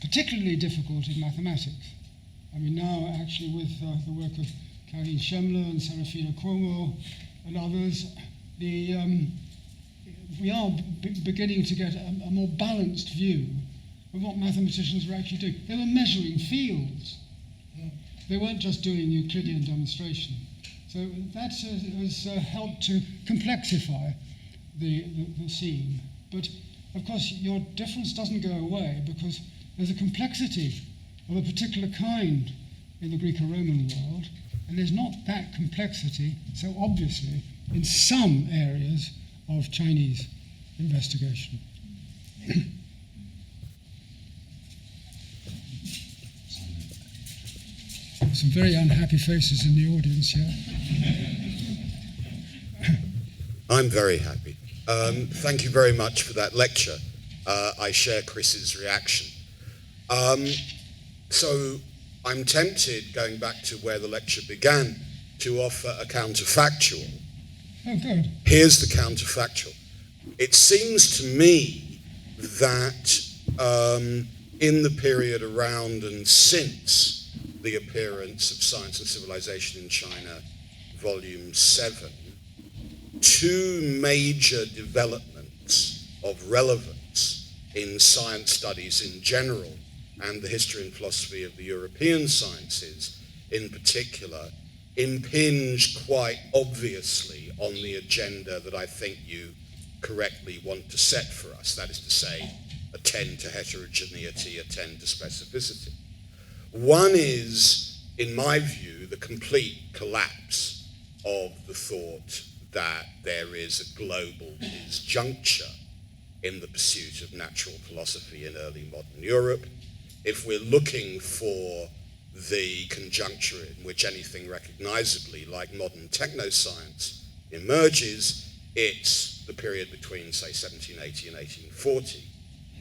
particularly difficult in mathematics. I mean, now actually with the work of Karine Schemler and Serafina Cuomo and others, we are beginning to get a more balanced view of what mathematicians were actually doing. They were measuring fields. They weren't just doing Euclidean demonstration. So that has helped to complexify the scene. But of course, your difference doesn't go away because there's a complexity of a particular kind in the Greco-Roman world, and there's not that complexity so obviously in some areas of Chinese investigation. Some very unhappy faces in the audience here. I'm very happy. Thank you very much for that lecture. I share Chris's reaction. So I'm tempted, going back to where the lecture began, to offer a counterfactual. Oh, good. Here's the counterfactual. It seems to me that in the period around and since the appearance of Science and Civilization in China, Volume 7, two major developments of relevance in science studies in general and the history and philosophy of the European sciences in particular impinge quite obviously on the agenda that I think you correctly want to set for us. That is to say, attend to heterogeneity, attend to specificity. One is, in my view, the complete collapse of the thought that there is a global disjuncture in the pursuit of natural philosophy in early modern Europe. If we're looking for the conjuncture in which anything recognizably like modern technoscience emerges, it's the period between, say, 1780 and 1840.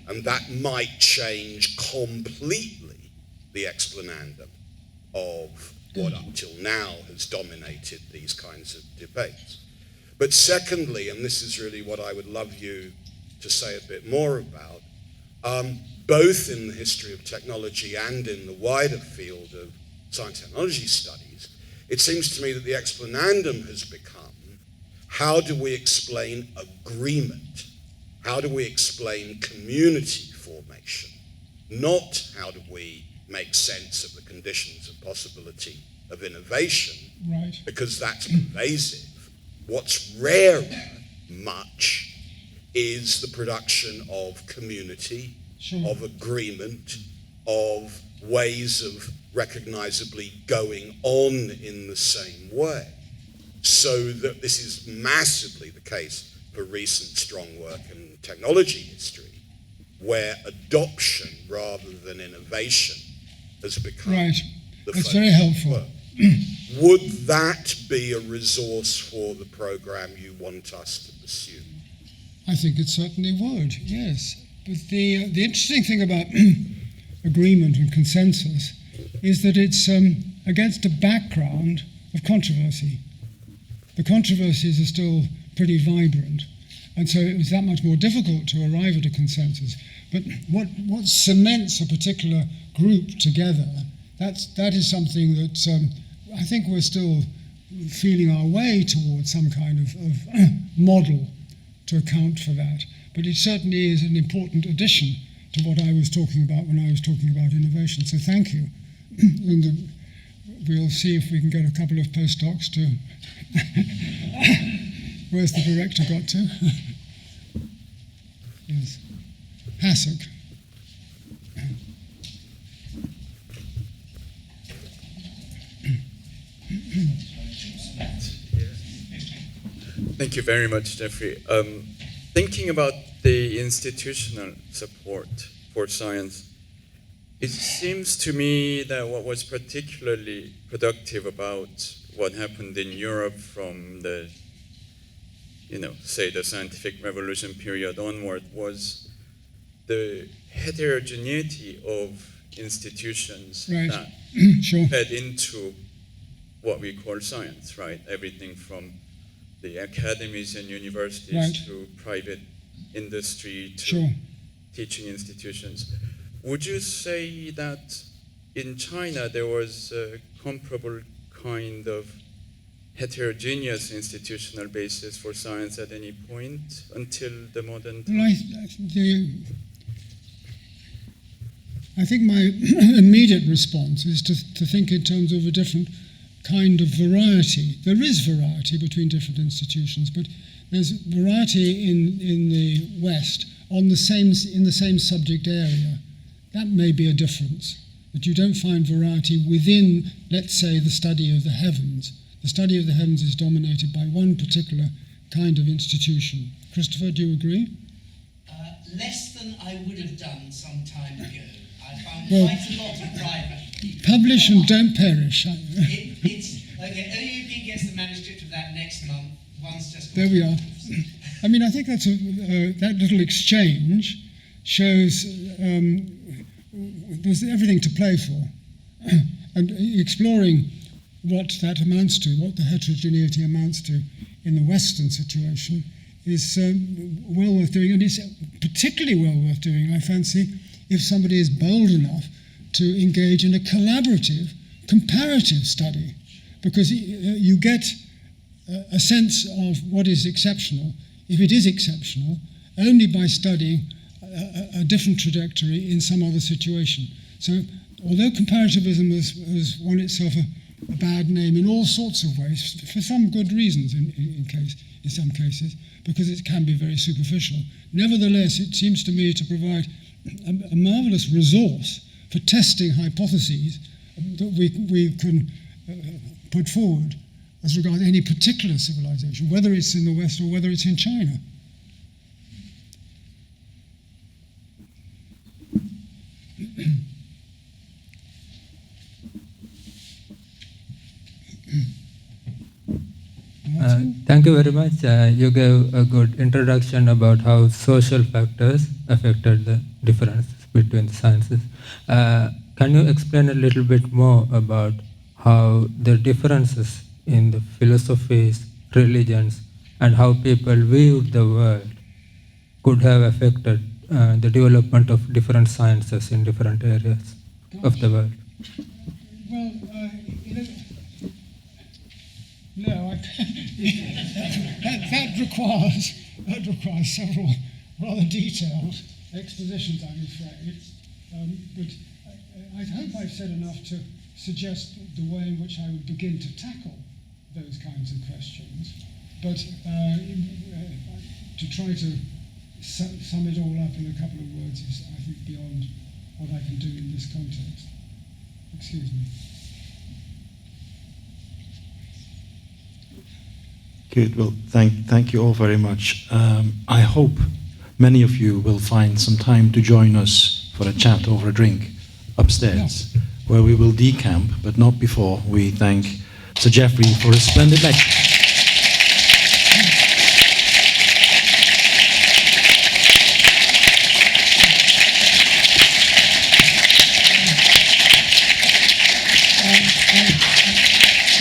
And that might change completely the explanandum of what up till now has dominated these kinds of debates. But secondly, and this is really what I would love you to say a bit more about, both in the history of technology and in the wider field of science and technology studies, it seems to me that the explanandum has become, how do we explain agreement? How do we explain community formation? Not how do we make sense of the conditions of possibility of innovation, Right. because that's pervasive. What's rarer, much, is the production of community, Sure. of agreement, of ways of recognizably going on in the same way. So that this is massively the case for recent strong work in technology history, where adoption rather than innovation has become Right. the That's focus very helpful. of work. Would that be a resource for the program you want us to pursue? I think it certainly would, yes. But the interesting thing about agreement and consensus is that it's against a background of controversy. The controversies are still pretty vibrant, and so it was that much more difficult to arrive at a consensus. But what cements a particular group together, that is something that I think we're still feeling our way towards some kind of model to account for that. But it certainly is an important addition to what I was talking about when I was talking about innovation. So thank you. And we'll see if we can get a couple of postdocs to... Where's the director got to? Yes. Hasek. Thank you very much, Geoffrey. Thinking about the institutional support for science, it seems to me that what was particularly productive about what happened in Europe from the, say the scientific revolution period onward was the heterogeneity of institutions Right. that Sure. fed into what we call science, right? Everything from the academies and universities Right. to private industry to Sure. teaching institutions. Would you say that in China there was a comparable kind of heterogeneous institutional basis for science at any point until the modern time? Well, I think my immediate response is to think in terms of a different kind of variety. There is variety between different institutions, but there's variety in the West in the same subject area, that may be a difference. But you don't find variety within, let's say, the study of the heavens. The study of the heavens is dominated by one particular kind of institution. Christopher, do you agree? Less than I would have done some time ago. I found Well, quite a lot of private. Publish and don't perish. It's okay. OUP gets the manuscript of that next month. One's just. There we are. I mean, I think that's that little exchange shows there's everything to play for, and exploring what that amounts to, what the heterogeneity amounts to in the Western situation, is well worth doing, and it's particularly well worth doing, I fancy, if somebody is bold enough to engage in a collaborative, comparative study, because you get a sense of what is exceptional, if it is exceptional, only by studying a different trajectory in some other situation. So, although comparativism has won itself a bad name in all sorts of ways, for some good reasons in some cases, because it can be very superficial. Nevertheless, it seems to me to provide a marvelous resource for testing hypotheses that we can put forward as regards any particular civilization, whether it's in the West or whether it's in China. Thank you very much. You gave a good introduction about how social factors affected the difference between the sciences. Can you explain a little bit more about how the differences in the philosophies, religions, and how people viewed the world could have affected the development of different sciences in different areas of the world? Well, no, that requires several rather detailed expositions, I'm afraid. But I hope I've said enough to suggest the way in which I would begin to tackle those kinds of questions. But to try to sum it all up in a couple of words is, I think, beyond what I can do in this context. Excuse me. Good. Well, thank you all very much. I hope many of you will find some time to join us for a chat over a drink upstairs, where we will decamp, but not before we thank Sir Geoffrey for his splendid lecture.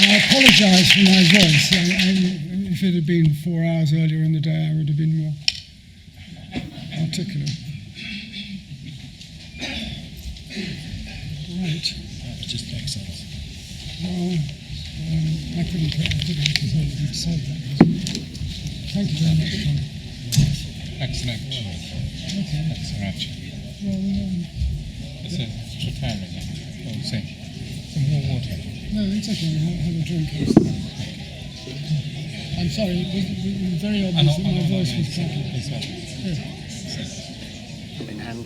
I apologise for my voice. If it had been 4 hours earlier in the day, I would have been more articulate. Right. That was just excellent. Well, I didn't say that. Thank you very much, Tom. Excellent. Okay. Excellent. Well, It's a family. Oh, see. Some more water. no, it's okay. Have a drink. I'm sorry. It was very obvious that my voice was cracking. It's Yeah. And